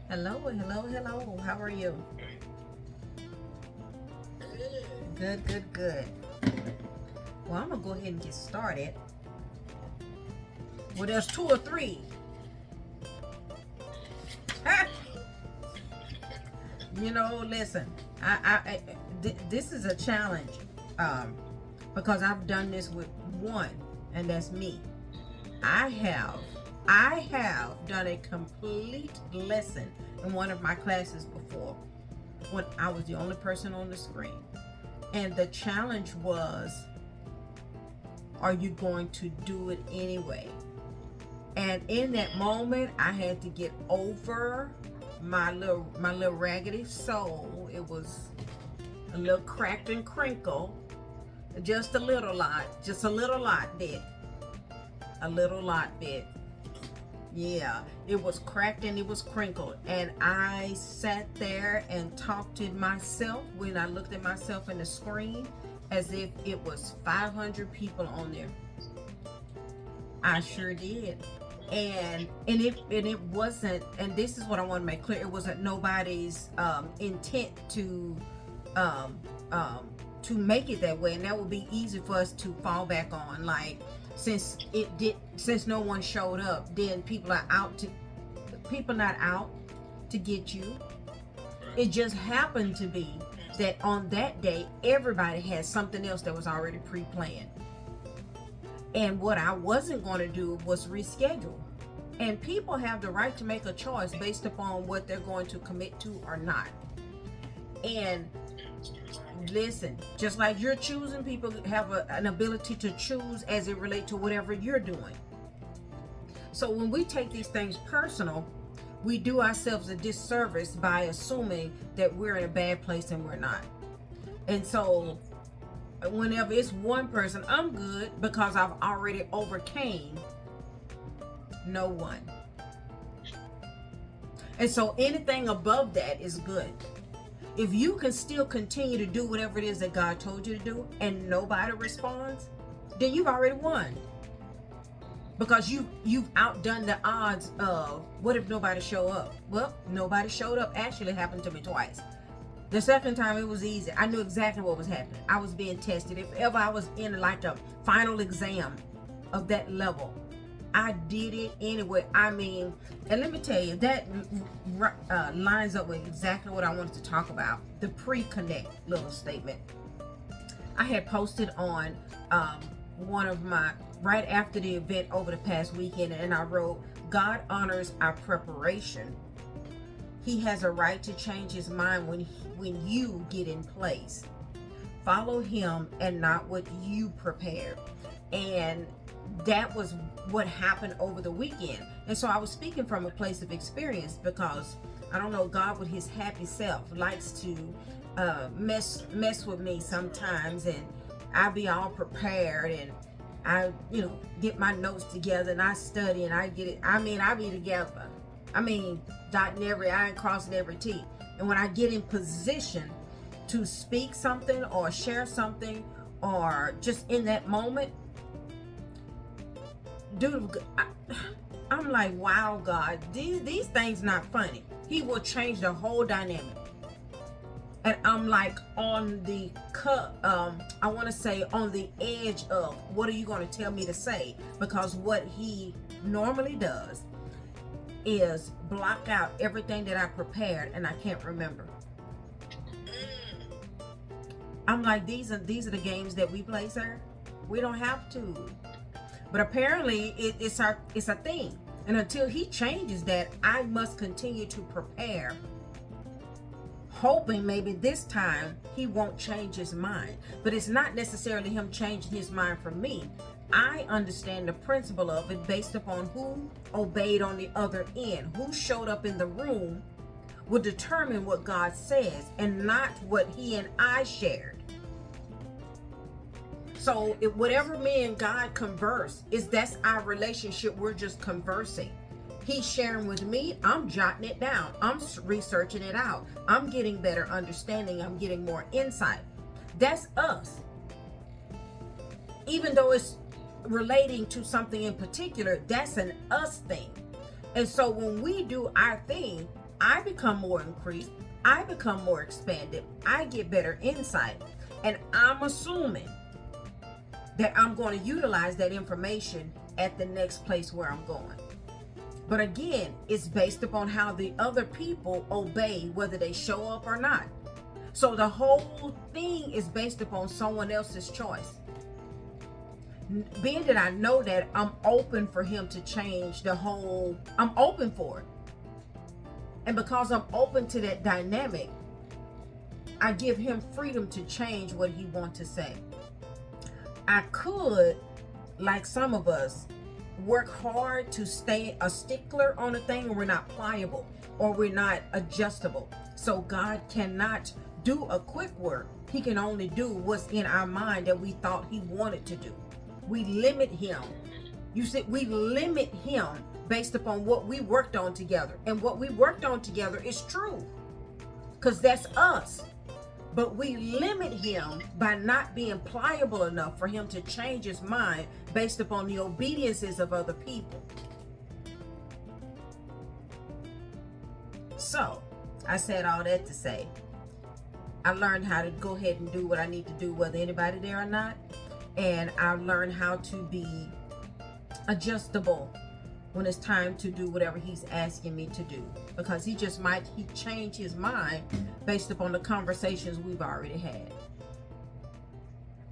Hello, hello, hello. How are you? Good, good, good. Well, I'm gonna go ahead and get started. Well, there's two or three. Listen. This is a challenge, um, because I've done this with one, and that's me. I have, I have done a complete lesson in one of my classes before when I was the only person on the screen. And the challenge was, are you going to do it anyway? And in that moment, I had to get over my little raggedy soul. It was a little cracked and crinkled, just a little lot, bit, a little lot bit. Yeah, it was cracked and it was crinkled. And I sat there and talked to myself when I looked at myself in the screen as if it was 500 people on there. I sure did. And it wasn't, and this is what I want to make clear, it wasn't nobody's intent um to make it that way, and that would be easy for us to fall back on, like, since no one showed up, then people not out to get you. It just happened to be that on that day everybody had something else that was already pre-planned, and what I wasn't going to do was reschedule. And people have the right to make a choice based upon what they're going to commit to or not. And listen, just like you're choosing, people have an ability to choose as it relates to whatever you're doing. So when we take these things personal, we do ourselves a disservice by assuming that we're in a bad place and we're not. And so whenever it's one person, I'm good because I've already overcame no one. And so anything above that is good. If you can still continue to do whatever it is that God told you to do and nobody responds, then you've already won. Because you've outdone the odds of what if nobody show up? Well, nobody showed up actually happened to me twice. The second time it was easy. I knew exactly what was happening. I was being tested. If ever I was in like a final exam of that level, I did it anyway. I mean, and let me tell you, that lines up with exactly what I wanted to talk about. The pre-connect little statement. I had posted on one of my, right after the event over the past weekend, and I wrote, God honors our preparation. He has a right to change his mind when you get in place. Follow him and not what you prepared. And that was what happened over the weekend. And so I was speaking from a place of experience, because I don't know, God with his happy self likes to mess with me sometimes, and I be all prepared, and I get my notes together and I study and I get it. I mean, I be together. I mean, dotting every I and crossing every T. And when I get in position to speak something or share something, or just in that moment, dude, I'm like, wow, God, these things not funny. He will change the whole dynamic. And I'm like on the I want to say on the edge of, what are you going to tell me to say? Because what he normally does is block out everything that I prepared and I can't remember. I'm like, these are the games that we play, sir. We don't have to. But apparently it's a thing. And until he changes that, I must continue to prepare, hoping maybe this time he won't change his mind. But it's not necessarily him changing his mind for me. I understand the principle of it based upon who obeyed on the other end. Who showed up in the room will determine what God says, and not what he and I shared. So whatever me and God converse, that's our relationship. We're just conversing. He's sharing with me. I'm jotting it down. I'm researching it out. I'm getting better understanding. I'm getting more insight. That's us. Even though it's relating to something in particular, that's an us thing. And so when we do our thing, I become more increased, I become more expanded, I get better insight, and I'm assuming that I'm going to utilize that information at the next place where I'm going. But again, it's based upon how the other people obey, whether they show up or not. So the whole thing is based upon someone else's choice. Being that I know that, I'm open for him to change I'm open for it. And because I'm open to that dynamic, I give him freedom to change what he wants to say. I could, like some of us, work hard to stay a stickler on a thing, and we're not pliable or we're not adjustable. So God cannot do a quick work. He can only do what's in our mind that we thought he wanted to do. We limit him. You see, we limit him based upon what we worked on together. And what we worked on together is true, because that's us. But we limit him by not being pliable enough for him to change his mind based upon the obediences of other people. So, I said all that to say, I learned how to go ahead and do what I need to do, whether anybody there or not. And I've learned how to be adjustable when it's time to do whatever he's asking me to do, because he change his mind based upon the conversations we've already had.